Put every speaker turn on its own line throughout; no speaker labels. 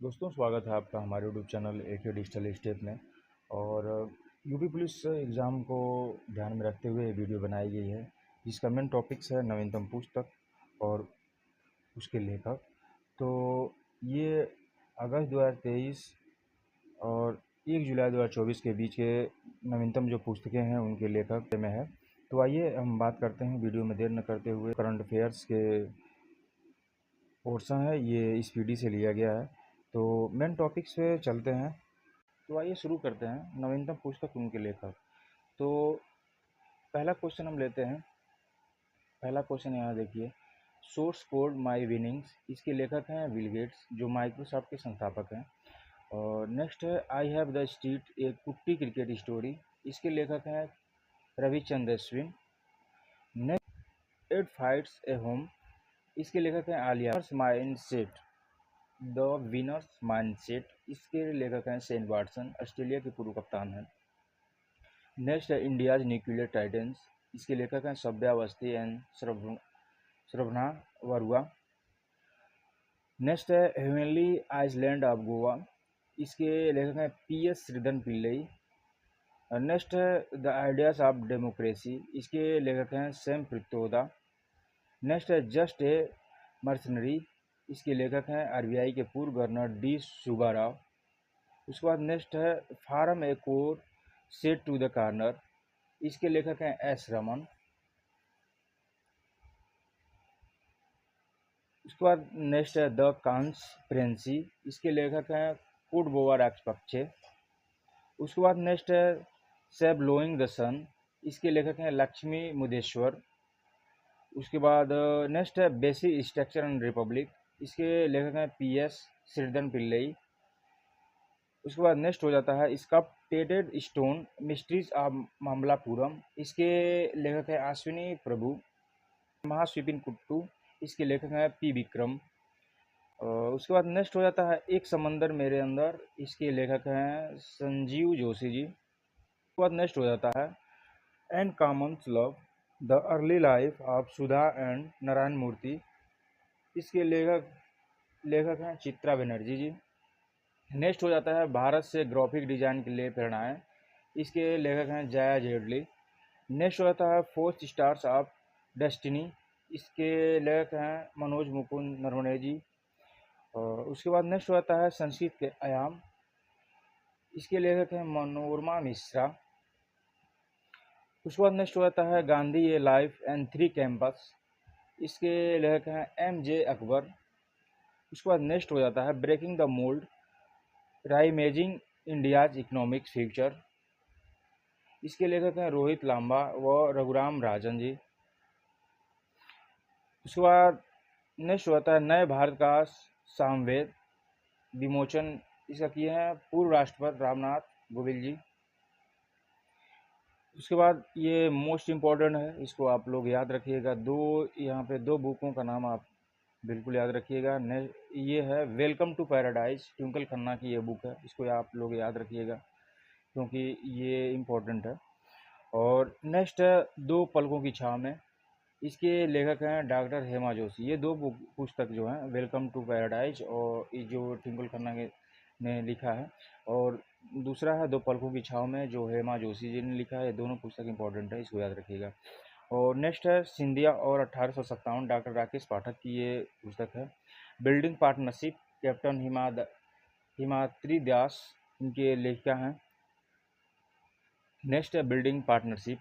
दोस्तों, स्वागत है आपका हमारे YouTube channel AK digital step में। और यूपी पुलिस एग्ज़ाम को ध्यान में रखते हुए ये वीडियो बनाई गई है, जिसका मेन टॉपिक्स है नवीनतम पुस्तक और उसके लेखक। तो ये अगस्त 2023 और 1 जुलाई 2024 के बीच के नवीनतम जो पुस्तकें हैं उनके लेखक में है। तो आइए हम बात करते हैं वीडियो में देर न करते हुए। करंट अफेयर्स के पोर्शन है, ये इस पीडी से लिया गया है। तो मेन टॉपिक्स पे चलते हैं। तो आइए शुरू करते हैं नवीनतम पुस्तक उनके लेखक। तो पहला क्वेश्चन हम लेते हैं। पहला क्वेश्चन यहाँ देखिए, सोर्स कोड माई विनिंग्स, इसके लेखक हैं बिल गेट्स, जो माइक्रोसॉफ्ट के संस्थापक हैं। और नेक्स्ट है आई हैव द स्ट्रीट, एक कुट्टी क्रिकेट स्टोरी, इसके लेखक हैं Ravichandra Ashwin. Next at fights a home, इसके लेखक हैं Alia mind set, the winners mindset, इसके लेखक हैं शेन वाटसन, ऑस्ट्रेलिया के पूर्व कप्तान हैं। नेक्स्ट है इंडियाज न्यूक्लियर टाइटन्स, इसके लेखक हैं सभ्या अवस्थी एंड श्रवणा वरुआ। नेक्स्ट है हेवनली आइसलैंड ऑफ गोवा, इसके लेखक हैं पी.एस. श्रीधरन पिल्लई। नेक्स्ट है द आइडियाज ऑफ डेमोक्रेसी, इसके लेखक हैं सैम पित्रोदा। नेक्स्ट है जस्ट ए मर्सनरी, इसके लेखक हैं आरबीआई के पूर्व गवर्नर डी सुब्बाराव। उसके बाद नेक्स्ट है farm a core set to the corner, इसके लेखक हैं एस रमन। उसके बाद नेक्स्ट है द कॉन्स्पिरेंसी, इसके लेखक हैं कुडबोवा राजपक्षे। उसके बाद नेक्स्ट है से ब्लोइंग द सन, इसके लेखक हैं लक्ष्मी मुदेश्वर। उसके बाद नेक्स्ट है बेसिक स्ट्रक्चर एंड रिपब्लिक, इसके लेखक हैं पी.एस. श्रीधरन पिल्लई। उसके बाद नेक्स्ट हो जाता है sculpted stone mysteries of Mamallapuram, इसके लेखक है अश्विनी प्रभु। महास्वीपिन कुट्टू, इसके लेखक हैं पी विक्रम। उसके बाद नेक्स्ट हो जाता है एक समंदर मेरे अंदर, इसके लेखक हैं संजीव जोशी जी। उसके बाद नेक्स्ट हो जाता है and commons love, the early life of Sudha and Narayan Murthy, इसके लेखक हैं चित्रा बनर्जी जी। नेक्स्ट हो जाता है भारत से ग्राफिक डिजाइन के लिए प्रेरणाएं, इसके लेखक हैं जया जेडली। नेक्स्ट हो जाता है फोर्थ स्टार्स ऑफ डेस्टिनी, इसके लेखक हैं मनोज मुकुंद नरवणे जी। और उसके बाद नेक्स्ट हो जाता है संस्कृत के आयाम, इसके लेखक हैं मनोरमा मिश्रा। उसके बाद नेक्स्ट हो जाता है गांधी ए लाइफ एंड थ्री कैंपस, इसके लेखक हैं एम जे अकबर। उसके बाद नेक्स्ट हो जाता है breaking the mould, reimagining India's economic future, इसके लेखक हैं रोहित लांबा व रघुराम राजन जी। उसके बाद नेक्स्ट होता है नए भारत का सामवेद विमोचन, इसका किए हैं पूर्व राष्ट्रपति रामनाथ कोविंद जी। उसके बाद ये मोस्ट इम्पॉर्टेंट है, इसको आप लोग याद रखिएगा। यहाँ पे दो बुकों का नाम आप बिल्कुल याद रखिएगा। ये है welcome to paradise, Twinkle Khanna की ये बुक है, इसको आप लोग याद रखिएगा क्योंकि ये इम्पोर्टेंट है। और नेक्स्ट है दो पलकों की छाँव में, इसके लेखक हैं डॉक्टर हेमा जोशी। ये दो पुस्तक जो हैं वेलकम टू पैराडाइज और ये जो ट्विंकल खन्ना ने लिखा है, और दूसरा है दो पलकों की छाँव में जो हेमा जोशी जी ने लिखा है। दोनों पुस्तक इंपॉर्टेंट है, इसको याद रखिएगा। और नेक्स्ट है सिंधिया और 1857, डॉक्टर राकेश पाठक की ये पुस्तक है। बिल्डिंग पार्टनरशिप, कैप्टन हिमाद्री दास इनके लेखिका हैं। नेक्स्ट है बिल्डिंग पार्टनरशिप,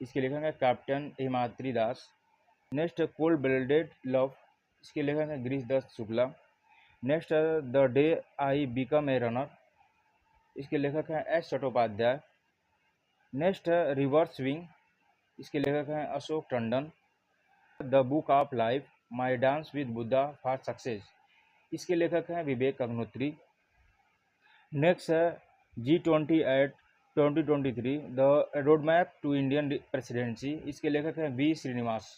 इसके लेखक हैं कैप्टन हिमाद्री दास। नेक्स्ट है कोल्ड ब्लडेड लव, इसके लेखक हैं गिरीश दत्त शुक्ला। नेक्स्ट है the day I become a runner, इसके लेखक हैं एस चट्टोपाध्याय। नेक्स्ट है रिवर्स स्विंग, इसके लेखक हैं Ashok Tandon. The book of life, my dance with Buddha for success, इसके लेखक हैं विवेक अग्निहोत्री। नेक्स्ट है G20 at 2023, the road map to Indian presidency, इसके लेखक हैं वी श्रीनिवास।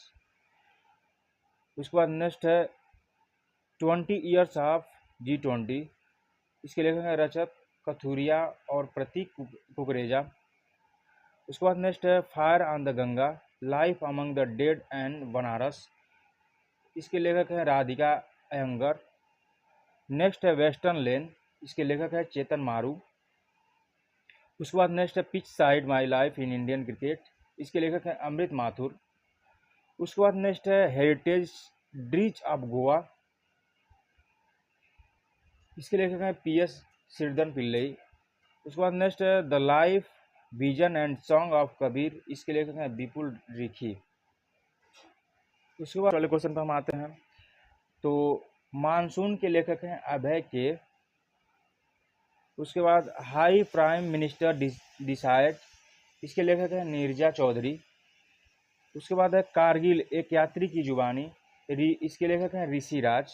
उसके बाद नेक्स्ट है 20 ईयर्स ऑफ G20, इसके लेखक हैं रजत कथुरिया और प्रतीक कुकरेजा। उसके बाद नेक्स्ट है fire on the Ganga, life among the dead and Banaras, इसके लेखक हैं राधिका अयंगर। नेक्स्ट है वेस्टर्न लेन, इसके लेखक है चेतन मारू। उसके बाद नेक्स्ट है pitch side my life in Indian cricket, इसके लेखक हैं अमृत माथुर। उसके बाद नेक्स्ट है हेरिटेज ड्रीच ऑफ गोवा, इसके लेखक हैं PS श्रीधरन पिल्लई। उसके बाद नेक्स्ट है the life vision and song of Kabir, इसके लेखक हैं विपुल रिखी। उसके बाद वाले क्वेश्चन पर हम आते हैं। तो मानसून के लेखक हैं अभय के। उसके बाद हाई प्राइम मिनिस्टर डिसाइड, इसके लेखक हैं नीरजा चौधरी। उसके बाद है कारगिल एक यात्री की जुबानी, इसके लेखक हैं ऋषि राज।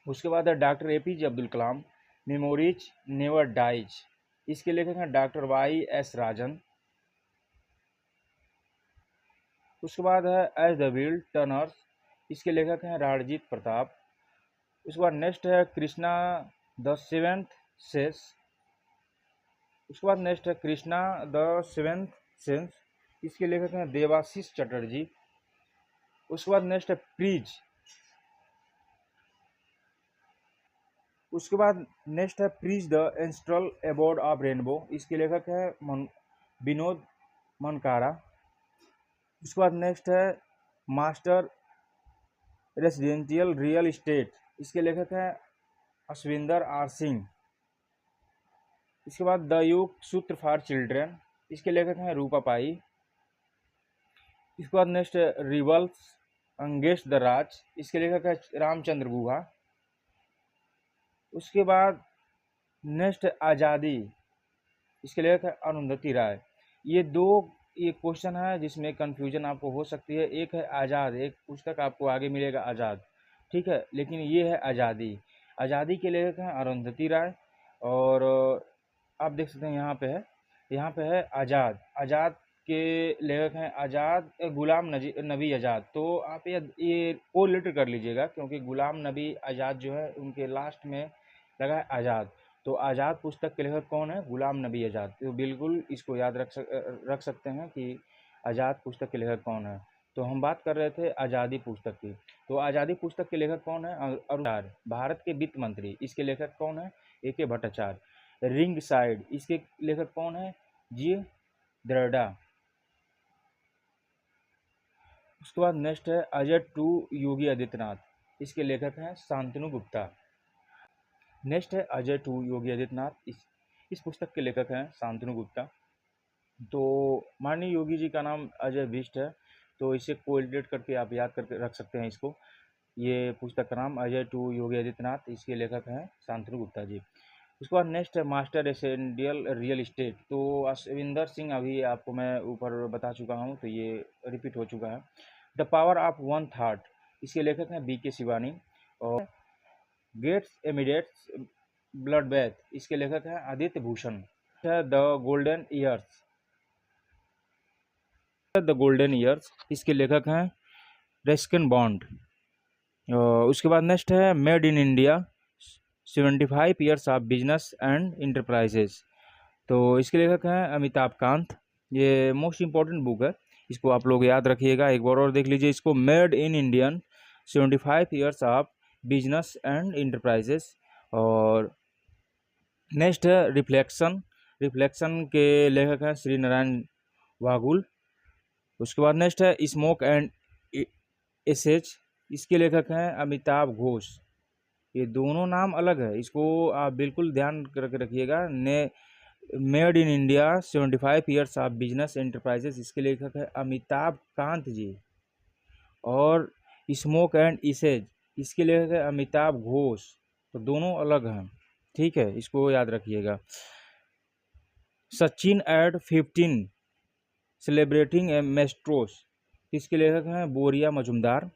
उसके बाद है doctor APJ Abdul Kalam memories never dies, इसके लेखक हैं डॉक्टर YS राजन। उसके बाद है एज द व्हील टर्नर्स, इसके लेखक हैं रणजीत प्रताप। उसके बाद नेक्स्ट है कृष्णा द सेवेंथ सेंस, उसके बाद नेक्स्ट है कृष्णा द सेवेंथ सेंस, इसके लेखक हैं देवाशीष चटर्जी। उसके बाद नेक्स्ट है प्रीज, उसके बाद नेक्स्ट है प्रीज द एंस्ट्रल अबोर्ड ऑफ रेनबो, इसके लेखक है विनोद मनकारा। उसके बाद नेक्स्ट है मास्टर रेसिडेंशियल रियल इस्टेट, इसके लेखक हैं अश्विंदर R सिंह। इसके बाद द योग सूत्र फॉर चिल्ड्रन, इसके लेखक हैं रूपा पाई। इसके बाद नेक्स्ट रिवल्स अंगेश द राज, इसके लेखक है रामचंद्र गुहा। उसके बाद नेक्स्ट आज़ादी, इसके लेखक है अरुंधति राय। ये क्वेश्चन है जिसमें कंफ्यूजन आपको हो सकती है। एक है आज़ाद, एक पुस्तक आपको आगे मिलेगा आज़ाद, ठीक है, लेकिन ये है आज़ादी। आज़ादी के लेखक हैं अरुंधति राय। और आप देख सकते हैं यहाँ पे है आज़ाद। आज़ाद के लेखक हैं आज़ाद गुलाम नबी आज़ाद। तो आप ये कोरिलेट कर लीजिएगा, क्योंकि गुलाम नबी आज़ाद जो है उनके लास्ट में लगा है आज़ाद। तो आज़ाद पुस्तक के लेखक कौन है? गुलाम नबी आज़ाद। तो बिल्कुल इसको याद रख सकते हैं कि आज़ाद पुस्तक के लेखक कौन है। तो हम बात कर रहे थे आज़ादी पुस्तक की। तो आज़ादी पुस्तक के लेखक कौन है? अरुण, भारत के वित्त मंत्री। इसके लेखक कौन है? AK भट्टाचार्य। रिंग साइड, इसके लेखक कौन है? G दर्डा। उसके बाद नेक्स्ट है अजय टू योगी आदित्यनाथ, इसके लेखक हैं शांतनु गुप्ता। नेक्स्ट है अजय टू योगी आदित्यनाथ, इस पुस्तक के लेखक हैं शांतनु गुप्ता। तो माननीय योगी जी का नाम अजय बिष्ट है, तो इसे कोरिलेट करके आप याद करके रख सकते हैं इसको। ये पुस्तक का नाम अजय टू योगी आदित्यनाथ, इसके लेखक हैं शांतनु गुप्ता जी। उसके बाद नेक्स्ट है मास्टर रेसिडेंशियल रियल इस्टेट। तो अश्विंदर सिंह अभी आपको मैं ऊपर बता चुका हूँ, तो ये रिपीट हो चुका है। The power of one thought, इसके लेखक हैं BK शिवानी। और गेट्स इमीडिएट्स ब्लड बैथ, इसके लेखक हैं Aditya Bhushan. The golden years, इसके लेखक हैं रस्किन बॉन्ड। उसके बाद नेक्स्ट है made in India 75 years of business and enterprises. तो इसके लेखक हैं अमिताभ कांत। ये मोस्ट इम्पॉर्टेंट बुक है, इसको आप लोग याद रखिएगा। एक बार और देख लीजिए इसको, made in Indian 75 years of business and enterprises. और नेक्स्ट है रिफ्लेक्शन के लेखक हैं श्री नारायण वागुल। उसके बाद नेक्स्ट है स्मोक एंड एसेज, इसके लेखक हैं अमिताभ घोष। ये दोनों नाम अलग है, इसको आप बिल्कुल ध्यान करके रखिएगा। Made in India 75 years of business enterprises, इसके लेखक है अमिताभ कांत जी। और स्मोक एंड इसेज, इसके लेखक है अमिताभ घोष। तो दोनों अलग हैं, ठीक है, इसको याद रखिएगा। सचिन एट 15 सेलिब्रेटिंग ए मेस्ट्रोस, इसके लेखक हैं बोरिया मजुमदार।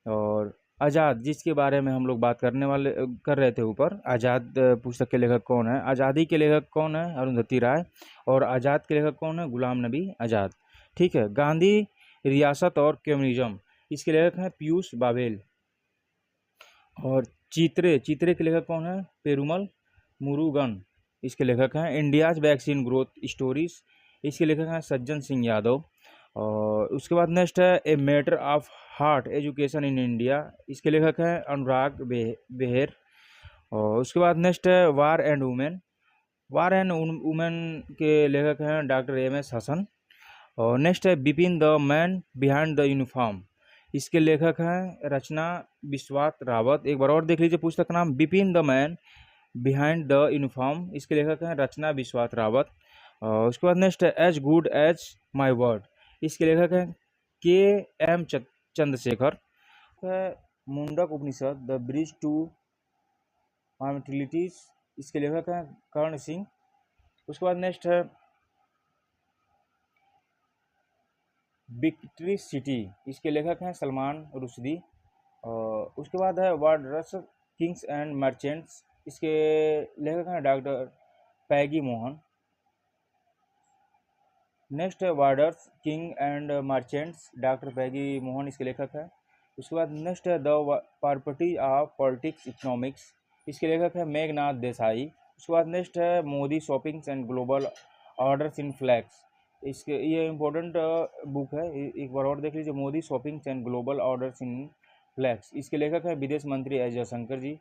और आज़ाद, जिसके बारे में हम लोग बात कर रहे थे ऊपर, आज़ाद पुस्तक के लेखक कौन है? आज़ादी के लेखक कौन है? अरुंधति राय। और आज़ाद के लेखक कौन है? गुलाम नबी आज़ाद, ठीक है। गांधी, रियासत और कम्युनिज्म, इसके लेखक हैं पीयूष बावेल। और चित्रे के लेखक कौन है? पेरुमल मुरुगन, इसके लेखक हैं। इंडियाज वैक्सीन ग्रोथ स्टोरीज, इसके लेखक हैं सज्जन सिंह यादव। और उसके बाद नेक्स्ट है a matter of heart education in India, इसके लेखक हैं अनुराग बेहर। और उसके बाद नेक्स्ट है war and women. War and women के लेखक हैं डॉक्टर एम.एस. हसन। और नेक्स्ट है Bipin the man behind the uniform. इसके लेखक हैं रचना बिस्वास रावत। एक बार और देख लीजिए पुस्तक का नाम, Bipin the man behind the uniform. इसके लेखक हैं रचना बिस्वास रावत। और उसके बाद नेक्स्ट है as good as my word. इसके लेखक हैं के एम चंद्रशेखर। है Mundak Upanishad the bridge to immortalities. इसके लेखक हैं कर्ण सिंह। उसके बाद नेक्स्ट है विक्ट्री सिटी। इसके लेखक हैं सलमान रुश्दी। और उसके बाद है वार्डर्स किंग्स एंड मर्चेंट्स। इसके लेखक हैं डॉक्टर पैगी मोहन। नेक्स्ट है warders king and merchants, doctor Peggy Mohan इसके लेखक है। उसके बाद नेक्स्ट है the property of politics economics. इसके लेखक है मेघनाथ देसाई। उसके बाद नेक्स्ट है Modi shoppings and global orders in flux. इसके ये इम्पोर्टेंट बुक है, एक बार और देख लीजिए, Modi shoppings and global orders in flux. इसके लेखक है विदेश मंत्री एस जयशंकर जी।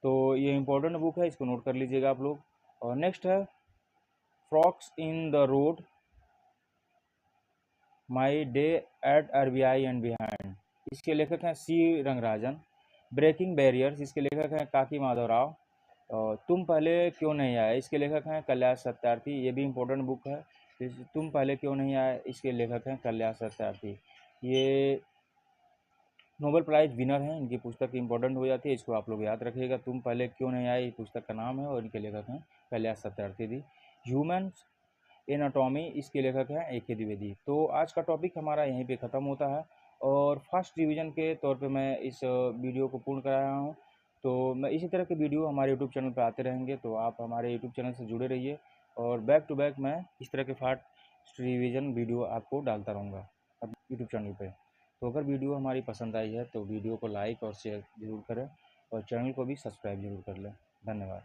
तो ये इम्पोर्टेंट बुक है, इसको नोट कर लीजिएगा आप लोग। और नेक्स्ट है frocks in the road my day at RBI and behind. इसके लेखक हैं सी रंगराजन। Breaking barriers. इसके लेखक हैं काकी माधवराव। और तुम पहले क्यों नहीं आए। इसके लेखक हैं कल्याण सत्यार्थी। ये भी इम्पोर्टेंट बुक है। तुम पहले क्यों नहीं आए, इसके लेखक हैं कल्याण सत्यार्थी। ये नोबेल प्राइज विनर हैं, इनकी पुस्तक इंपॉर्टेंट हो जाती है, इसको आप लोग याद रखिएगा। तुम पहले क्यों नहीं आए पुस्तक का नाम है और इनके लेखक हैं कल्याण सत्यार्थी जी। Human anatomy. इसके लेखक हैं A.K. द्विवेदी। तो आज का टॉपिक हमारा यहीं पे ख़त्म होता है और फर्स्ट रिवीजन के तौर पे मैं इस वीडियो को पूर्ण कराया हूँ। तो मैं इसी तरह के वीडियो हमारे यूट्यूब चैनल पे आते रहेंगे, तो आप हमारे यूट्यूब चैनल से जुड़े रहिए और बैक टू बैक मैं इस तरह के फर्स्ट रिवीजन वीडियो आपको डालता रहूँगा अब यूट्यूब चैनल पर। तो अगर वीडियो हमारी पसंद आई है तो वीडियो को लाइक और शेयर ज़रूर करें और चैनल को भी सब्सक्राइब जरूर कर लें। धन्यवाद।